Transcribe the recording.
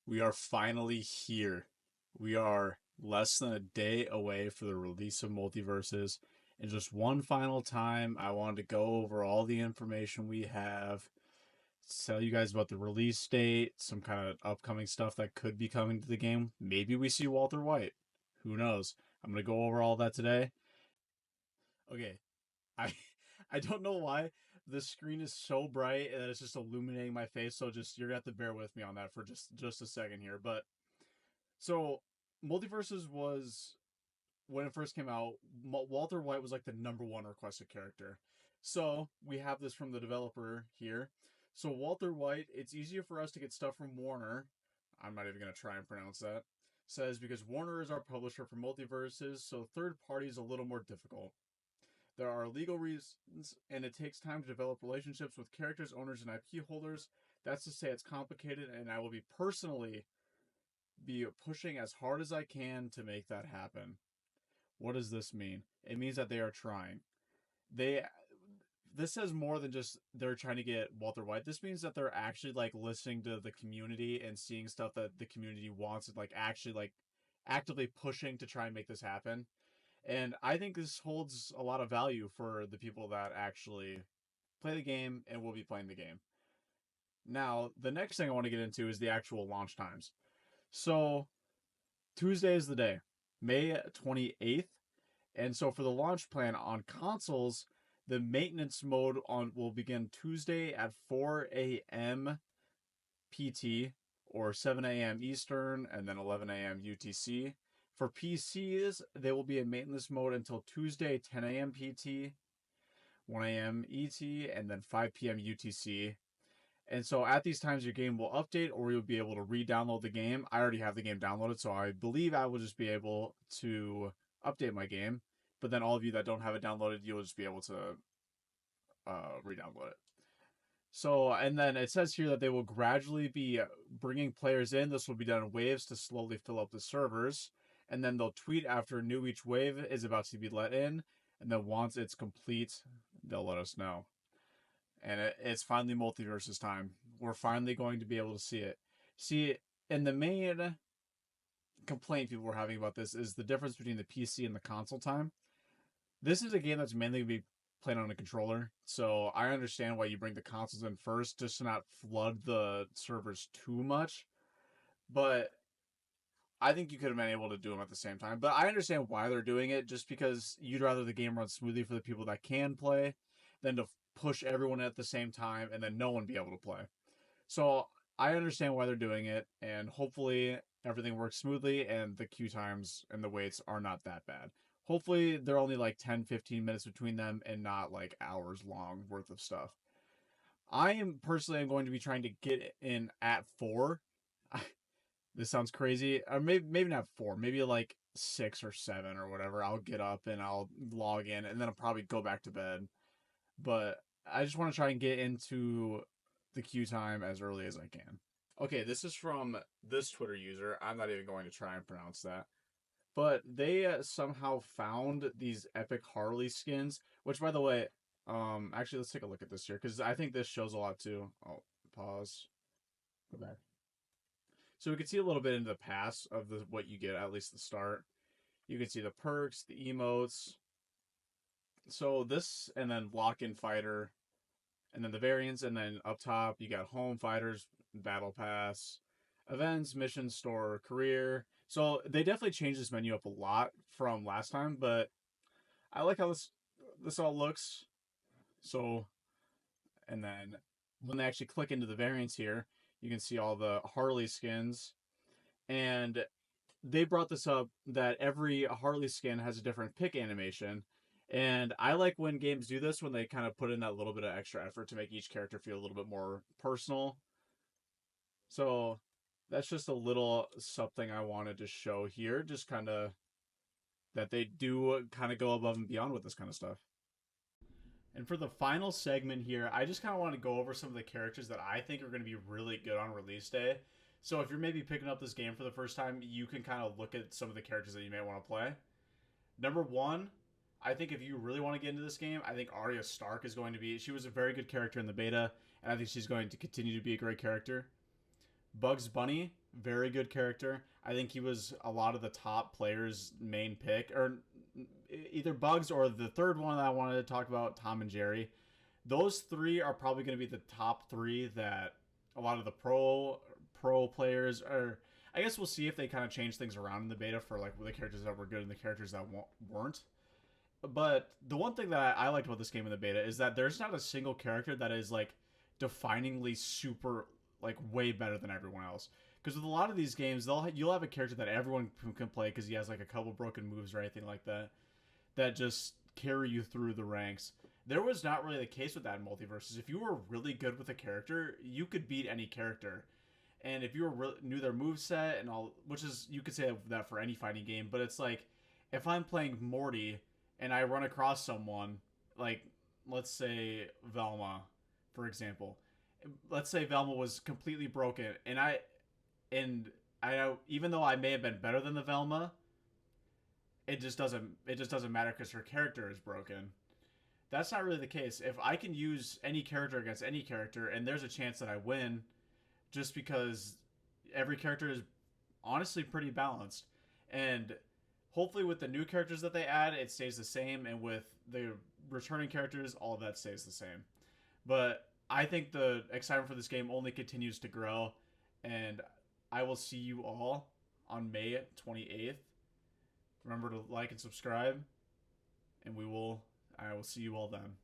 We are finally here. We are less than a day away for the release of MultiVersus. And just one final time, I wanted to go over all the information we have, tell you guys about the release date, some kind of upcoming stuff that could be coming to the game. Maybe we see Walter White. Who knows? I'm going to go over all that today. Okay, I I don't know why the screen is so bright that it's just illuminating my face, so just you're gonna have to bear with me on that for just a second here. But so Multiverses was when it first came out, Walter White was like the number one requested character. So we have this from the developer here. So Walter White, it's easier for us to get stuff from Warner. I'm not even gonna try and pronounce that. Says because Warner is our publisher for Multiverses, so third party is a little more difficult. There are legal reasons, and it takes time to develop relationships with characters, owners, and IP holders. That's to say, it's complicated, and I will be personally be pushing as hard as I can to make that happen. What does this mean? It means that they are trying. They this says more than just they're trying to get Walter White. This means that they're actually like listening to the community and seeing stuff that the community wants and like actually like actively pushing to try and make this happen. And I think this holds a lot of value for the people that actually play the game and will be playing the game. Now, the next thing I want to get into is the actual launch times. So, Tuesday is the day, May 28th. And so for the launch plan on consoles, the maintenance mode on will begin Tuesday at 4 a.m. PT or 7 a.m. Eastern and then 11 a.m. UTC. For PCs, they will be in maintenance mode until Tuesday 10 a.m. PT, 1 a.m. ET, and then 5 p.m. UTC. And so at these times, your game will update or you'll be able to re-download the game. I already have the game downloaded, so I believe I will just be able to update my game. But then all of you that don't have it downloaded, you'll just be able to re-download it. So, and then it says here that they will gradually be bringing players in. This will be done in waves to slowly fill up the servers. And then they'll tweet after new each wave is about to be let in. And then once it's complete, they'll let us know. And it's finally MultiVersus time. We're finally going to be able to see it. See, and the main complaint people were having about this is the difference between the PC and the console time. This is a game that's mainly going to be played on a controller, so I understand why you bring the consoles in first, just to not flood the servers too much. But I think you could have been able to do them at the same time. But I understand why they're doing it, just because you'd rather the game run smoothly for the people that can play than to push everyone at the same time and then no one be able to play. So I understand why they're doing it, and hopefully everything works smoothly and the queue times and the waits are not that bad. Hopefully they're only like 10, 15 minutes between them and not like hours long worth of stuff. I am personally going to be trying to get in at 4. This sounds crazy. Or maybe not 4, maybe like 6 or 7 or whatever. I'll get up and I'll log in and then I'll probably go back to bed. But I just want to try and get into the queue time as early as I can. Okay, this is from this Twitter user. I'm not even going to try and pronounce that. But they somehow found these epic Harley skins, which, by the way, actually, let's take a look at this here because I think this shows a lot too. Oh, pause. Go back. So we can see a little bit into the past of the what you get, at least the start. You can see the perks, the emotes. So this, and then lock-in fighter, and then the variants, and then up top you got home fighters, battle pass, events, mission store, career. So they definitely changed this menu up a lot from last time, but I like how this all looks. So, and then when they actually click into the variants here, you can see all the Harley skins, and they brought this up that every Harley skin has a different pick animation. And I like when games do this when they kind of put in that little bit of extra effort to make each character feel a little bit more personal. So that's just a little something I wanted to show here, just kind of that they do kind of go above and beyond with this kind of stuff. And for the final segment here, I just kind of want to go over some of the characters that I think are going to be really good on release day. So if you're maybe picking up this game for the first time, you can kind of look at some of the characters that you may want to play. Number one, I think if you really want to get into this game, I think Arya Stark is going to be. She was a very good character in the beta, and I think she's going to continue to be a great character. Bugs Bunny, Very good character. I think he was a lot of the top players' main pick, or either Bugs or the third one that I wanted to talk about, Tom and Jerry. Those three are probably going to be the top three that a lot of the pro players are. I guess we'll see if they kind of change things around in the beta for like the characters that were good and the characters that weren't. But the one thing that I liked about this game in the beta is that there's not a single character that is like definingly super like way better than everyone else. Because with a lot of these games, you'll have a character that everyone can play because he has like a couple broken moves or anything like that that just carry you through the ranks. There was not really the case with that in MultiVersus. If you were really good with a character, you could beat any character. And if you knew their move set and all, which is you could say that for any fighting game, but it's like if I'm playing Morty and I run across someone like let's say Velma, for example. Let's say Velma was completely broken, and I know even though I may have been better than the Velma, it just doesn't matter because her character is broken. That's not really the case. If I can use any character against any character, and there's a chance that I win, just because every character is honestly pretty balanced, and hopefully with the new characters that they add, it stays the same, and with the returning characters, all of that stays the same. But I think the excitement for this game only continues to grow, and I will see you all on May 28th. Remember to like and subscribe, and I will see you all then.